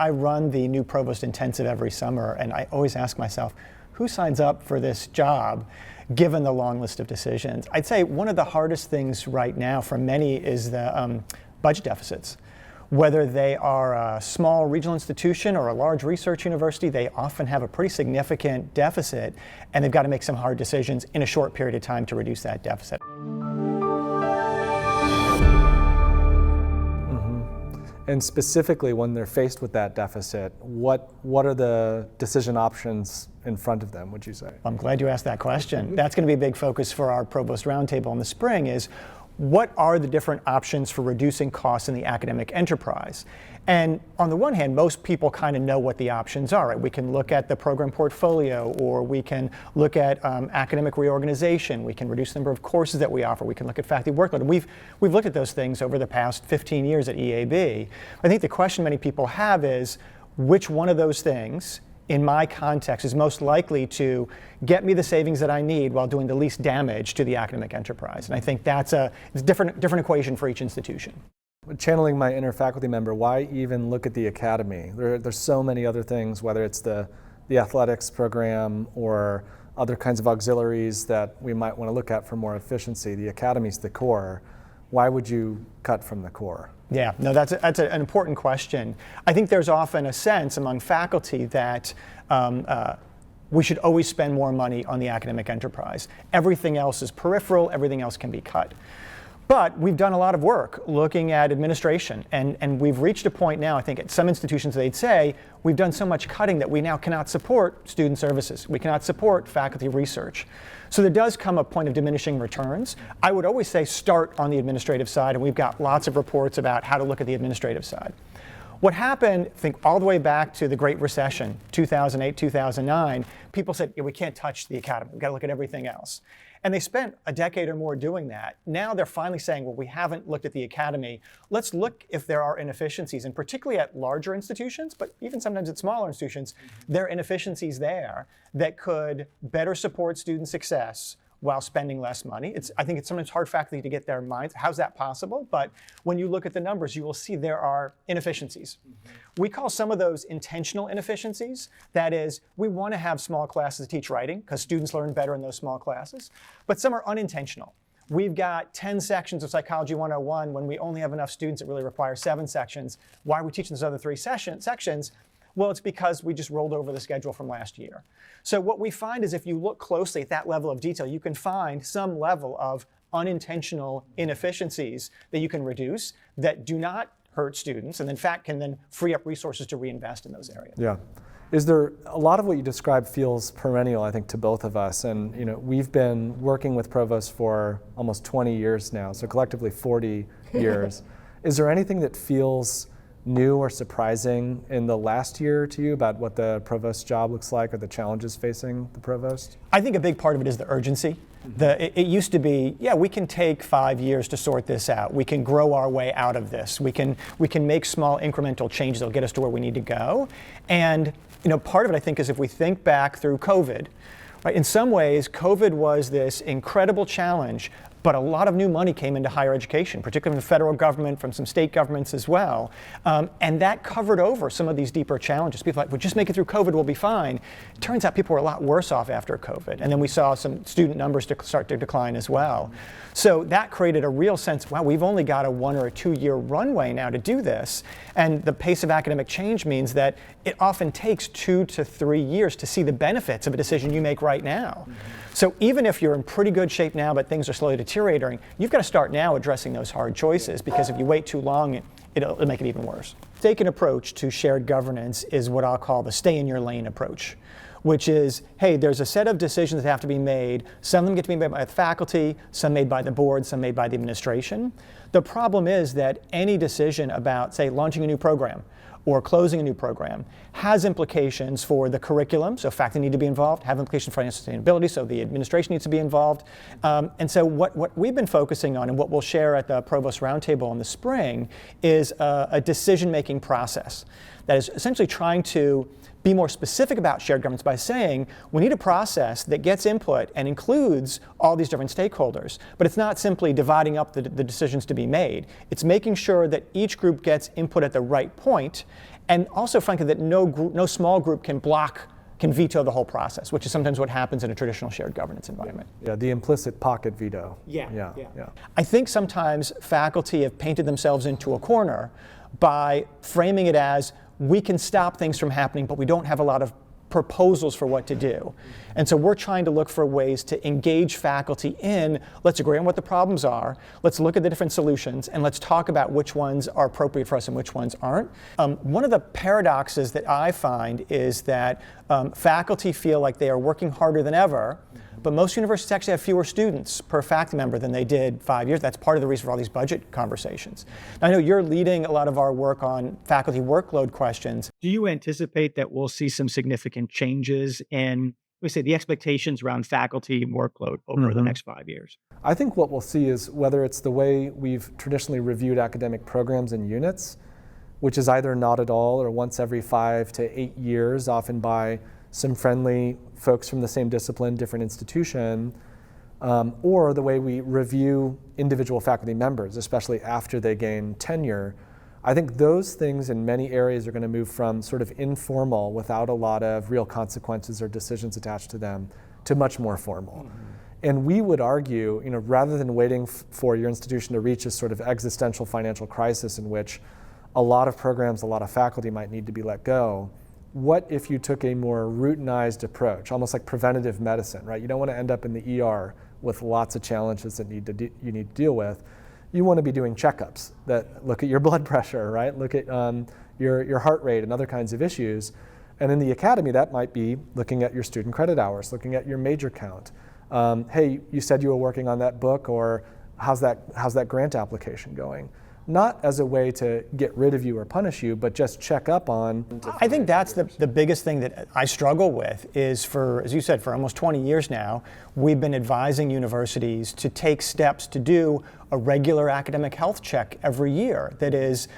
I run the new Provost Intensive every summer, and I always ask myself, who signs up for this job given the long list of decisions? I'd say one of the hardest things right now for many is the budget deficits. Whether they are a small regional institution or a large research university, they often have a pretty significant deficit, and they've got to make some hard decisions in a short period of time to reduce that deficit. And specifically, when they're faced with that deficit, what are the decision options in front of them, would you say? I'm glad you asked that question. That's going to be a big focus for our Provost Roundtable in the spring is, what are the different options for reducing costs in the academic enterprise? And on the one hand, most people kind of know what the options are. Right? We can look at the program portfolio, or we can look at academic reorganization. We can reduce the number of courses that we offer. We can look at faculty workload. And we've looked at those things over the past 15 years at EAB. I think the question many people have is, which one of those things in my context is most likely to get me the savings that I need while doing the least damage to the academic enterprise? And I think it's a different equation for each institution. Channeling my inner faculty member, why even look at the academy? There's so many other things, whether it's the athletics program or other kinds of auxiliaries that we might want to look at for more efficiency. The academy's the core. Why would you cut from the core? Yeah, no, that's an important question. I think there's often a sense among faculty that we should always spend more money on the academic enterprise. Everything else is peripheral, everything else can be cut. But we've done a lot of work looking at administration, and we've reached a point now, I think at some institutions they'd say, we've done so much cutting that we now cannot support student services. We cannot support faculty research. So there does come a point of diminishing returns. I would always say start on the administrative side, and we've got lots of reports about how to look at the administrative side. What happened, I think, all the way back to the Great Recession, 2008, 2009, people said, yeah, we can't touch the academy. We've got to look at everything else. And they spent a decade or more doing that. Now they're finally saying, well, we haven't looked at the academy. Let's look if there are inefficiencies, and particularly at larger institutions, but even sometimes at smaller institutions, there are inefficiencies there that could better support student success while spending less money. I think it's sometimes hard for faculty to get their minds, how's that possible? But when you look at the numbers, you will see there are inefficiencies. We call some of those intentional inefficiencies. That is, we want to have small classes to teach writing because students learn better in those small classes, but some are unintentional. We've got 10 sections of Psychology 101 when we only have enough students that really require 7 sections. Why are we teaching those other 3 sections? Well, it's because we just rolled over the schedule from last year. So what we find is if you look closely at that level of detail, you can find some level of unintentional inefficiencies that you can reduce that do not hurt students and in fact can then free up resources to reinvest in those areas. Yeah. Is there a lot of what you described feels perennial, I think, to both of us, and we've been working with Provost for almost 20 years now, so collectively 40 years. Is there anything that feels new or surprising in the last year to you about what the Provost's job looks like or the challenges facing the Provost? I think a big part of it is the urgency. It used to be, yeah, we can take 5 years to sort this out. We can grow our way out of this. We can make small incremental changes that'll get us to where we need to go. And part of it, I think, is if we think back through COVID, right? In some ways, COVID was this incredible challenge, but a lot of new money came into higher education, particularly from the federal government, from some state governments as well. And that covered over some of these deeper challenges. People are like, well, just make it through COVID, we'll be fine. It turns out people were a lot worse off after COVID. And then we saw some student numbers start to decline as well. So that created a real sense, wow, we've only got a 1 or a 2 year runway now to do this. And the pace of academic change means that it often takes 2 to 3 years to see the benefits of a decision you make right now. So even if you're in pretty good shape now, but things are slowly deteriorating, you've got to start now addressing those hard choices, because if you wait too long, it'll make it even worse. Take an approach to shared governance is what I'll call the stay in your lane approach, which is, hey, there's a set of decisions that have to be made. Some of them get to be made by the faculty, some made by the board, some made by the administration. The problem is that any decision about, say, launching a new program or closing a new program has implications for the curriculum, so faculty need to be involved, have implications for financial sustainability, so the administration needs to be involved. And so what we've been focusing on and what we'll share at the Provost Roundtable in the spring is a decision-making process that is essentially trying to be more specific about shared governance by saying we need a process that gets input and includes all these different stakeholders. But it's not simply dividing up the decisions to be made. It's making sure that each group gets input at the right point, and also, frankly, that no small group can veto the whole process, which is sometimes what happens in a traditional shared governance environment. Yeah, the implicit pocket veto. Yeah. I think sometimes faculty have painted themselves into a corner by framing it as we can stop things from happening, but we don't have a lot of proposals for what to do. And so we're trying to look for ways to engage faculty in, let's agree on what the problems are, let's look at the different solutions, and let's talk about which ones are appropriate for us and which ones aren't. One of the paradoxes that I find is that faculty feel like they are working harder than ever, but most universities actually have fewer students per faculty member than they did 5 years. That's part of the reason for all these budget conversations. Now, I know you're leading a lot of our work on faculty workload questions. Do you anticipate that we'll see some significant changes in, we say, the expectations around faculty workload over the next 5 years? I think what we'll see is whether it's the way we've traditionally reviewed academic programs and units, which is either not at all or once every 5 to 8 years, often by some friendly folks from the same discipline, different institution, or the way we review individual faculty members, especially after they gain tenure. I think those things in many areas are going to move from sort of informal, without a lot of real consequences or decisions attached to them, to much more formal. And we would argue, rather than waiting for your institution to reach a sort of existential financial crisis in which a lot of programs, a lot of faculty might need to be let go, what if you took a more routinized approach, almost like preventative medicine, right? You don't want to end up in the ER with lots of challenges that you need to deal with. You want to be doing checkups that look at your blood pressure, right? Look at your heart rate and other kinds of issues. And in the academy, that might be looking at your student credit hours, looking at your major count. Hey, you said you were working on that book, or how's that grant application going? Not as a way to get rid of you or punish you, but just check up on. I think that's the biggest thing that I struggle with is as you said, for almost 20 years now, we've been advising universities to take steps to do a regular academic health check every year that is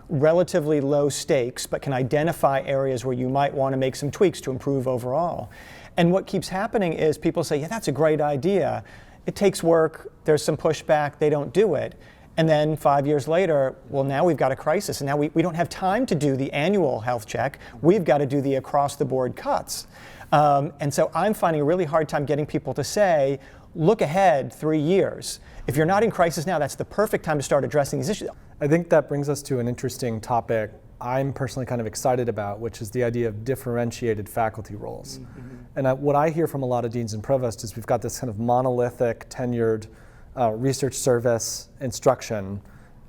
relatively low stakes, but can identify areas where you might want to make some tweaks to improve overall. And what keeps happening is people say, yeah, that's a great idea. It takes work, there's some pushback, they don't do it. And then 5 years later, well, now we've got a crisis, and now we don't have time to do the annual health check. We've got to do the across-the-board cuts. And so I'm finding a really hard time getting people to say, look ahead 3 years. If you're not in crisis now, that's the perfect time to start addressing these issues. I think that brings us to an interesting topic I'm personally kind of excited about, which is the idea of differentiated faculty roles. And what I hear from a lot of deans and provosts is we've got this kind of monolithic, tenured research service instruction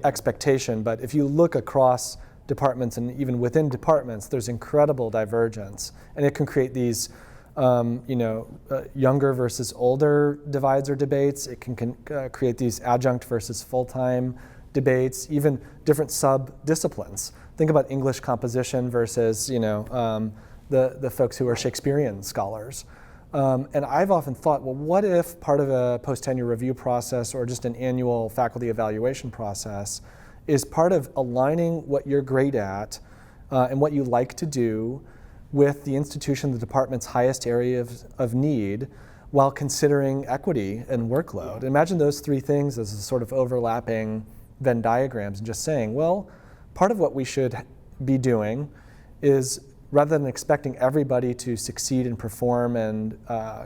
expectation, but if you look across departments and even within departments, there's incredible divergence, and it can create these younger versus older divides or debates. It can create these adjunct versus full-time debates, even different sub-disciplines. Think about English composition versus the folks who are Shakespearean scholars. And I've often thought, well, what if part of a post-tenure review process or just an annual faculty evaluation process is part of aligning what you're great at and what you like to do with the institution, the department's highest area of need, while considering equity and workload. Imagine those three things as a sort of overlapping Venn diagrams, and just saying, well, part of what we should be doing is, rather than expecting everybody to succeed and perform and kind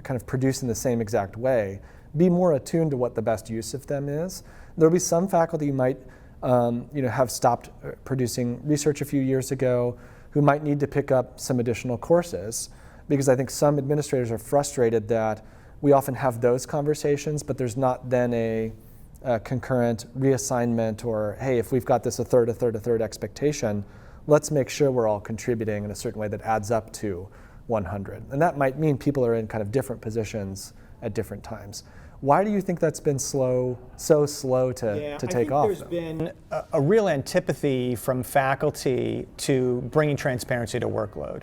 of produce in the same exact way, be more attuned to what the best use of them is. There'll be some faculty who might have stopped producing research a few years ago, who might need to pick up some additional courses, because I think some administrators are frustrated that we often have those conversations, but there's not then a concurrent reassignment, or, hey, if we've got this a third expectation, let's make sure we're all contributing in a certain way that adds up to 100. And that might mean people are in kind of different positions at different times. Why do you think that's been so slow to take off? There's been a real antipathy from faculty to bringing transparency to workload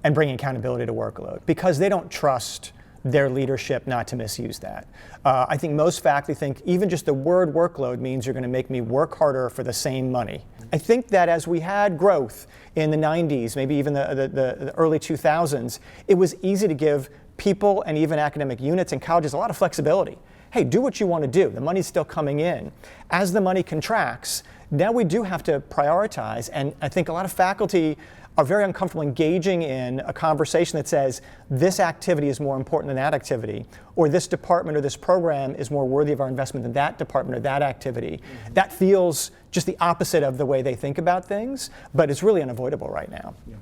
and bringing accountability to workload, because they don't trust their leadership not to misuse that. I think most faculty think even just the word workload means you're going to make me work harder for the same money. I think that as we had growth in the 90s, maybe even the early 2000s, it was easy to give people and even academic units and colleges a lot of flexibility. Hey, do what you want to do. The money's still coming in. As the money contracts, now we do have to prioritize, and I think a lot of faculty are very uncomfortable engaging in a conversation that says this activity is more important than that activity, or this department or this program is more worthy of our investment than that department or that activity. Mm-hmm. That feels just the opposite of the way they think about things, but it's really unavoidable right now. Yeah.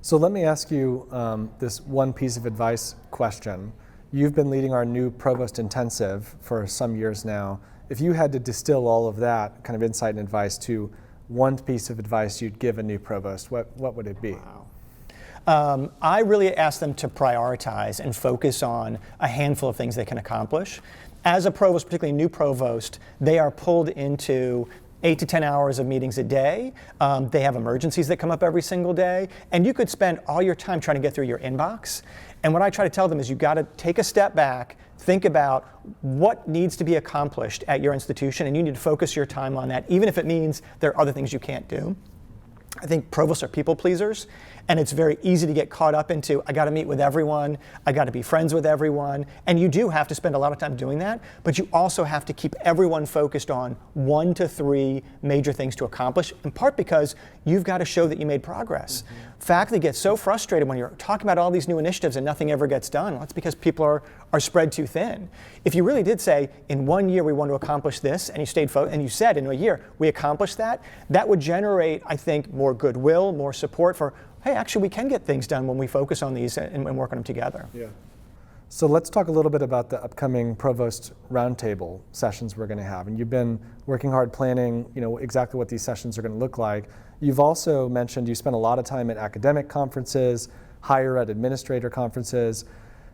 So let me ask you this one piece of advice question. You've been leading our new Provost Intensive for some years now. If you had to distill all of that kind of insight and advice to one piece of advice you'd give a new provost, what would it be? Wow. I really ask them to prioritize and focus on a handful of things they can accomplish. As a provost, particularly a new provost, they are pulled into 8 to 10 hours of meetings a day. They have emergencies that come up every single day, and you could spend all your time trying to get through your inbox. And what I try to tell them is you've got to take a step back, think about what needs to be accomplished at your institution, and you need to focus your time on that, even if it means there are other things you can't do. I think provosts are people pleasers, and it's very easy to get caught up into, I got to meet with everyone, I got to be friends with everyone, and you do have to spend a lot of time doing that, but you also have to keep everyone focused on 1 to 3 major things to accomplish, in part because you've got to show that you made progress. Mm-hmm. Faculty get so frustrated when you're talking about all these new initiatives and nothing ever gets done. Well, that's because people are spread too thin. If you really did say, in 1 year we want to accomplish this, and you stayed and you said in a year we accomplished that, that would generate, I think, more goodwill, more support for, hey, actually we can get things done when we focus on these and work on them together. Yeah. So let's talk a little bit about the upcoming Provost Roundtable sessions we're going to have. And you've been working hard planning, exactly what these sessions are going to look like. You've also mentioned you spent a lot of time at academic conferences, higher ed administrator conferences.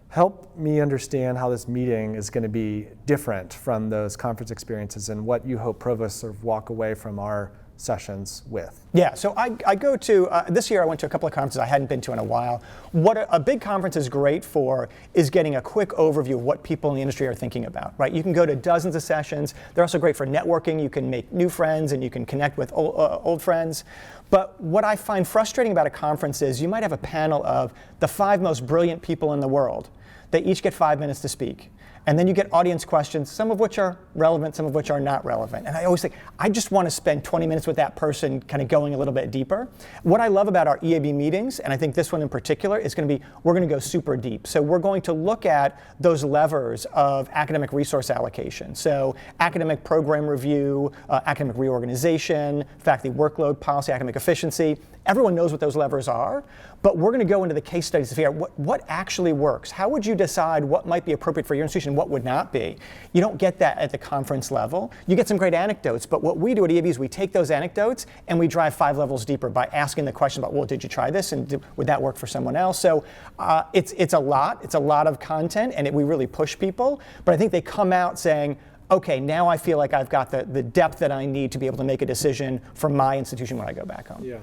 Help me understand how this meeting is going to be different from those conference experiences and what you hope provosts sort of walk away from our sessions with. Yeah, so I go to, this year I went to a couple of conferences I hadn't been to in a while. What a big conference is great for is getting a quick overview of what people in the industry are thinking about, right? You can go to dozens of sessions. They're also great for networking. You can make new friends and you can connect with old friends. But what I find frustrating about a conference is you might have a panel of the 5 most brilliant people in the world. They each get 5 minutes to speak. And then you get audience questions, some of which are relevant, some of which are not relevant. And I always think, I just want to spend 20 minutes with that person kind of going a little bit deeper. What I love about our EAB meetings, and I think this one in particular, is going to be, we're going to go super deep. So we're going to look at those levers of academic resource allocation. So academic program review, academic reorganization, faculty workload policy, academic efficiency. Everyone knows what those levers are, but we're going to go into the case studies to figure out what actually works. How would you decide what might be appropriate for your institution and what would not be? You don't get that at the conference level. You get some great anecdotes, but what we do at EAB is we take those anecdotes and we drive 5 levels deeper by asking the question about, well, did you try this and would that work for someone else? So it's a lot of content, and we really push people, but I think they come out saying, okay, now I feel like I've got the depth that I need to be able to make a decision for my institution when I go back home. Yeah.